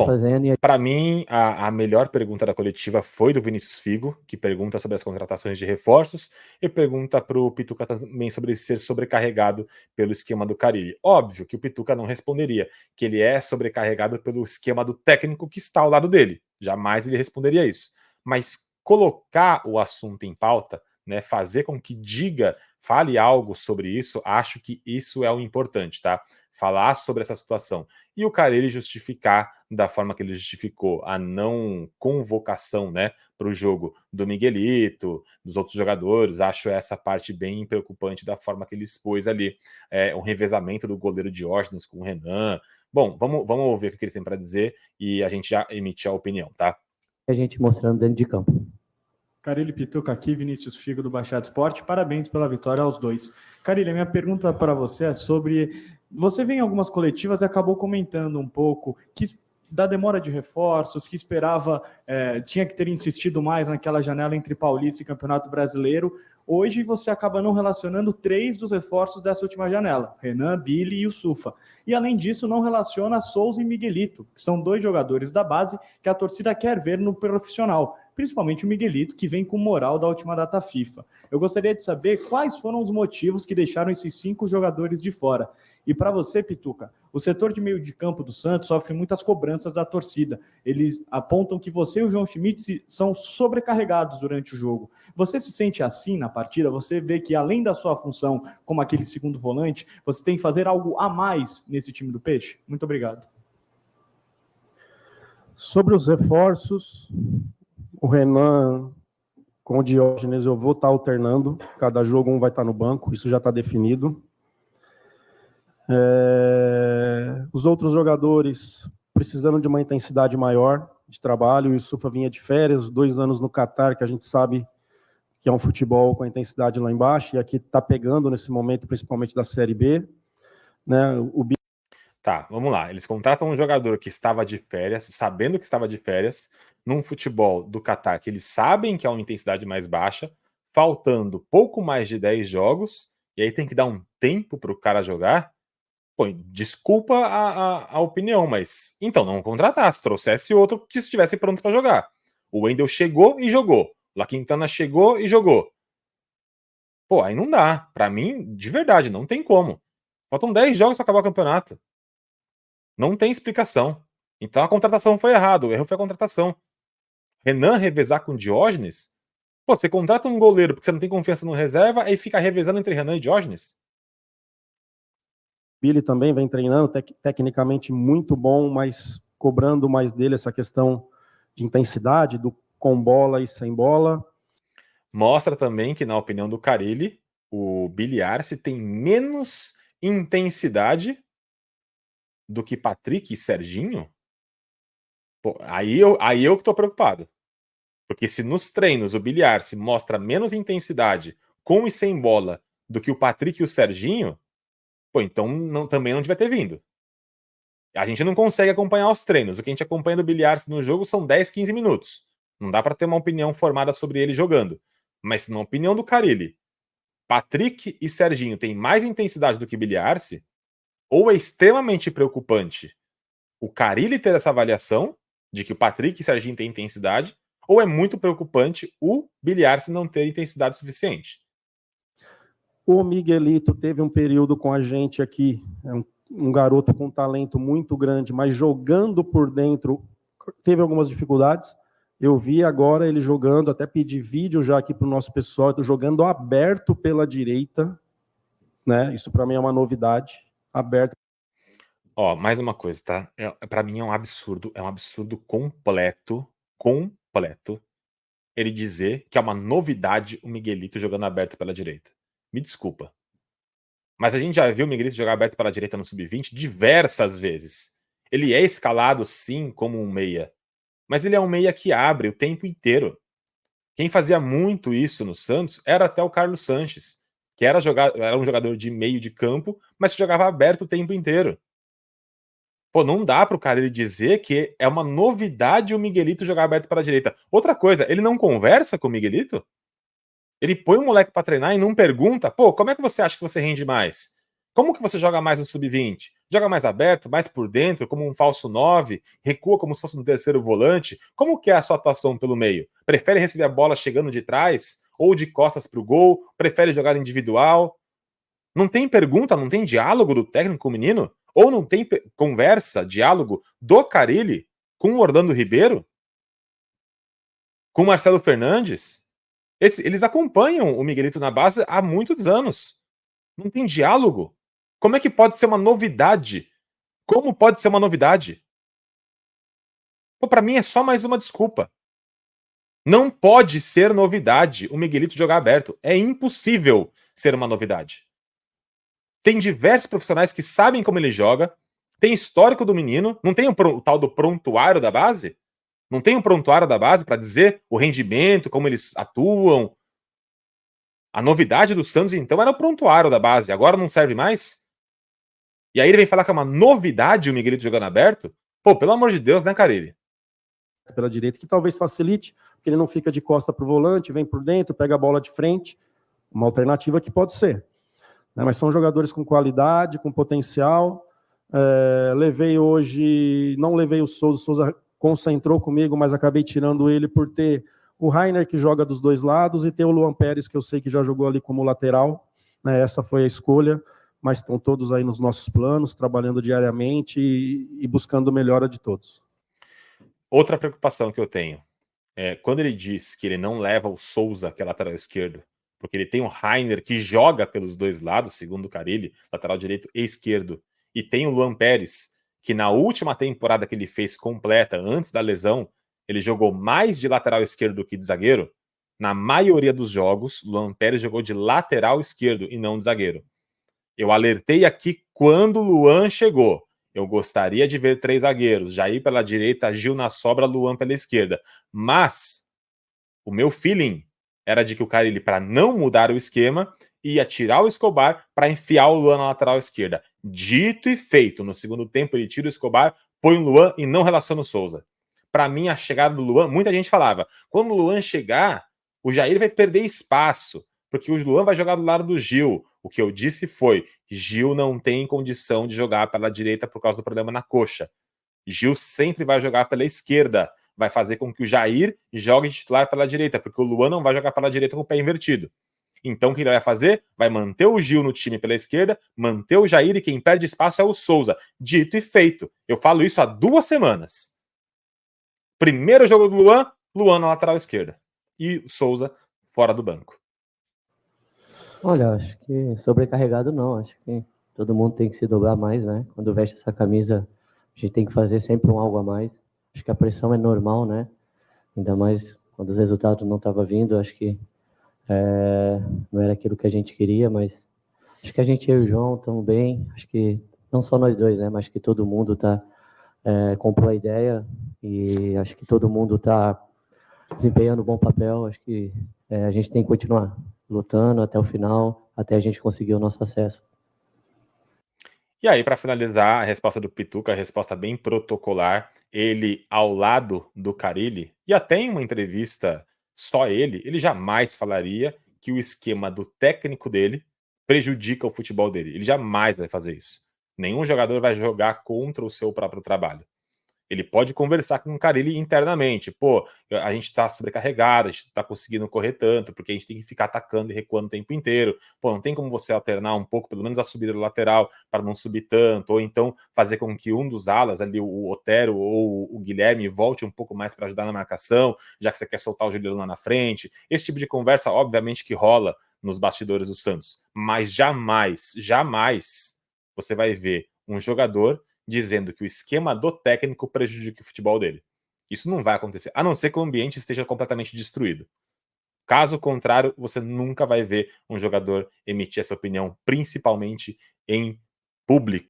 fazendo. Para mim, a melhor pergunta da coletiva foi do Vinícius Figo, que pergunta sobre as contratações de reforços e pergunta para o Pituca também sobre ser sobrecarregado pelo esquema do Carille. Óbvio que o Pituca não responderia, que ele é sobrecarregado pelo esquema do técnico que está ao lado dele. Jamais ele responderia isso. Mas colocar o assunto em pauta, né, fazer com que fale algo sobre isso, acho que isso é o importante, tá? Falar sobre essa situação. E o Carille justificar da forma que ele justificou a não convocação, né, para o jogo do Miguelito, dos outros jogadores. Acho essa parte bem preocupante da forma que ele expôs ali. O revezamento do goleiro Diógenes com o Renan. Bom, vamos ouvir o que eles têm para dizer e a gente já emite a opinião, tá? A gente mostrando dentro de campo. Carille, Pituca aqui, Vinícius Figo do Baixada Esporte. Parabéns pela vitória aos dois. Carille, a minha pergunta para você é sobre... Você vem em algumas coletivas e acabou comentando um pouco da demora de reforços, que esperava, tinha que ter insistido mais naquela janela entre Paulista e Campeonato Brasileiro. Hoje você acaba não relacionando 3 dos reforços dessa última janela, Renan, Billy e o Sufa. E além disso, não relaciona Souza e Miguelito, que são 2 jogadores da base que a torcida quer ver no profissional, principalmente o Miguelito, que vem com moral da última data FIFA. Eu gostaria de saber quais foram os motivos que deixaram esses 5 jogadores de fora. E para você, Pituca, o setor de meio de campo do Santos sofre muitas cobranças da torcida. Eles apontam que você e o João Schmidt são sobrecarregados durante o jogo. Você se sente assim na partida? Você vê que além da sua função como aquele segundo volante, você tem que fazer algo a mais nesse time do Peixe? Muito obrigado. Sobre os reforços, o Renan com o Diógenes eu vou estar alternando. Cada jogo um vai estar no banco, isso já está definido. Os outros jogadores precisando de uma intensidade maior de trabalho. O Sufa vinha de férias, 2 anos no Catar, que a gente sabe que é um futebol com a intensidade lá embaixo, e aqui está pegando nesse momento, principalmente da Série B. Né? Tá, vamos lá. Eles contratam um jogador que estava de férias, sabendo que estava de férias, num futebol do Catar, que eles sabem que é uma intensidade mais baixa, faltando pouco mais de 10 jogos, e aí tem que dar um tempo para o cara jogar. Pô, desculpa a opinião, mas então não contratasse, trouxesse outro que estivesse pronto para jogar. O Wendel chegou e jogou. O La Quintana chegou e jogou. Pô, aí não dá. Para mim, de verdade, não tem como. Faltam 10 jogos para acabar o campeonato. Não tem explicação. Então a contratação foi errada. O erro foi a contratação. Renan revezar com Diógenes? Pô, você contrata um goleiro porque você não tem confiança no reserva e fica revezando entre Renan e Diógenes? Billy também vem treinando, tecnicamente muito bom, mas cobrando mais dele essa questão de intensidade, do com bola e sem bola. Mostra também que, na opinião do Carille, o Billy Arce tem menos intensidade do que Patrick e Serginho. Pô, aí eu que tô preocupado. Porque se nos treinos o Billy Arce mostra menos intensidade com e sem bola do que o Patrick e o Serginho, pô, então também não devia ter vindo. A gente não consegue acompanhar os treinos. O que a gente acompanha do Billy Arce no jogo são 10, 15 minutos. Não dá para ter uma opinião formada sobre ele jogando. Mas na opinião do Carille, Patrick e Serginho têm mais intensidade do que Billy Arce, ou é extremamente preocupante o Carille ter essa avaliação de que o Patrick e Serginho têm intensidade, ou é muito preocupante o Billy Arce não ter intensidade suficiente. O Miguelito teve um período com a gente aqui, um garoto com talento muito grande, mas jogando por dentro teve algumas dificuldades. Eu vi agora ele jogando, até pedi vídeo já aqui para o nosso pessoal, jogando aberto pela direita, né? Isso para mim é uma novidade, aberto. Ó, mais uma coisa, tá? Para mim é um absurdo completo ele dizer que é uma novidade o Miguelito jogando aberto pela direita. Me desculpa. Mas a gente já viu o Miguelito jogar aberto pela direita no Sub-20 diversas vezes. Ele é escalado, sim, como um meia. Mas ele é um meia que abre o tempo inteiro. Quem fazia muito isso no Santos era até o Carlos Sanches, que era um jogador de meio de campo, mas que jogava aberto o tempo inteiro. Pô, não dá pro cara ele dizer que é uma novidade o Miguelito jogar aberto para a direita. Outra coisa, ele não conversa com o Miguelito? Ele põe o moleque para treinar e não pergunta, pô, como é que você acha que você rende mais? Como que você joga mais no sub-20? Joga mais aberto, mais por dentro, como um falso 9, recua como se fosse um terceiro volante? Como que é a sua atuação pelo meio? Prefere receber a bola chegando de trás ou de costas para o gol? Prefere jogar individual? Não tem pergunta, não tem diálogo do técnico com o menino? Ou não tem conversa, diálogo do Carille com o Orlando Ribeiro? Com o Marcelo Fernandes? Eles acompanham o Miguelito na base há muitos anos. Não tem diálogo. Como é que pode ser uma novidade? Como pode ser uma novidade? Para mim é só mais uma desculpa. Não pode ser novidade o Miguelito jogar aberto. É impossível ser uma novidade. Tem diversos profissionais que sabem como ele joga, tem histórico do menino, não tem o tal do prontuário da base? Não tem um prontuário da base para dizer o rendimento, como eles atuam? A novidade do Santos, então, era o prontuário da base. Agora não serve mais? E aí ele vem falar que é uma novidade o Miguelito jogando aberto? Pô, pelo amor de Deus, né, Carille? Pela direita, que talvez facilite, porque ele não fica de costa para o volante, vem por dentro, pega a bola de frente. Uma alternativa que pode ser. Mas são jogadores com qualidade, com potencial. Não levei o Souza concentrou comigo, mas acabei tirando ele por ter o Rainer, que joga dos dois lados, e ter o Luan Pérez, que eu sei que já jogou ali como lateral. Essa foi a escolha, mas estão todos aí nos nossos planos, trabalhando diariamente e buscando melhora de todos. Outra preocupação que eu tenho é quando ele diz que ele não leva o Souza, que é lateral esquerdo, porque ele tem o Rainer, que joga pelos dois lados, segundo o Carille, lateral direito e esquerdo, e tem o Luan Pérez, que na última temporada que ele fez completa, antes da lesão, ele jogou mais de lateral esquerdo do que de zagueiro. Na maioria dos jogos, Luan Pérez jogou de lateral esquerdo e não de zagueiro. Eu alertei aqui quando o Luan chegou. Eu gostaria de ver 3 zagueiros, Jair pela direita, Gil na sobra, Luan pela esquerda. Mas o meu feeling era de que o Carille, para não mudar o esquema, ia tirar o Escobar para enfiar o Luan na lateral esquerda. Dito e feito. No segundo tempo, ele tira o Escobar, põe o Luan e não relaciona o Souza. Para mim, a chegada do Luan, muita gente falava, quando o Luan chegar, o Jair vai perder espaço, porque o Luan vai jogar do lado do Gil. O que eu disse foi, Gil não tem condição de jogar pela direita por causa do problema na coxa. Gil sempre vai jogar pela esquerda. Vai fazer com que o Jair jogue de titular pela direita, porque o Luan não vai jogar pela direita com o pé invertido. Então o que ele vai fazer? Vai manter o Gil no time pela esquerda, manter o Jair, e quem perde espaço é o Souza. Dito e feito. Eu falo isso há 2 semanas. Primeiro jogo do Luan, Luan na lateral esquerda. E o Souza fora do banco. Olha, acho que sobrecarregado não. Acho que todo mundo tem que se dobrar mais, né? Quando veste essa camisa, a gente tem que fazer sempre um algo a mais. Acho que a pressão é normal, né? Ainda mais quando os resultados não estavam vindo. Acho que não era aquilo que a gente queria, mas acho que a gente, eu e o João, estamos bem. Acho que não só nós dois, né? Mas que todo mundo comprou a ideia e acho que todo mundo está desempenhando um bom papel. Acho que a gente tem que continuar lutando até o final, até a gente conseguir o nosso acesso. E aí, para finalizar, a resposta do Pituca, a resposta bem protocolar, ele ao lado do Carille, e até em uma entrevista só ele jamais falaria que o esquema do técnico dele prejudica o futebol dele. Ele jamais vai fazer isso. Nenhum jogador vai jogar contra o seu próprio trabalho. Ele pode conversar com o Carille internamente. Pô, a gente tá sobrecarregado, a gente tá conseguindo correr tanto, porque a gente tem que ficar atacando e recuando o tempo inteiro. Pô, não tem como você alternar um pouco, pelo menos a subida do lateral, para não subir tanto, ou então fazer com que um dos alas, ali, o Otero ou o Guilherme, volte um pouco mais para ajudar na marcação, já que você quer soltar o Juliano lá na frente. Esse tipo de conversa, obviamente, que rola nos bastidores do Santos. Mas jamais você vai ver um jogador dizendo que o esquema do técnico prejudica o futebol dele. Isso não vai acontecer, a não ser que o ambiente esteja completamente destruído. Caso contrário, você nunca vai ver um jogador emitir essa opinião, principalmente em público.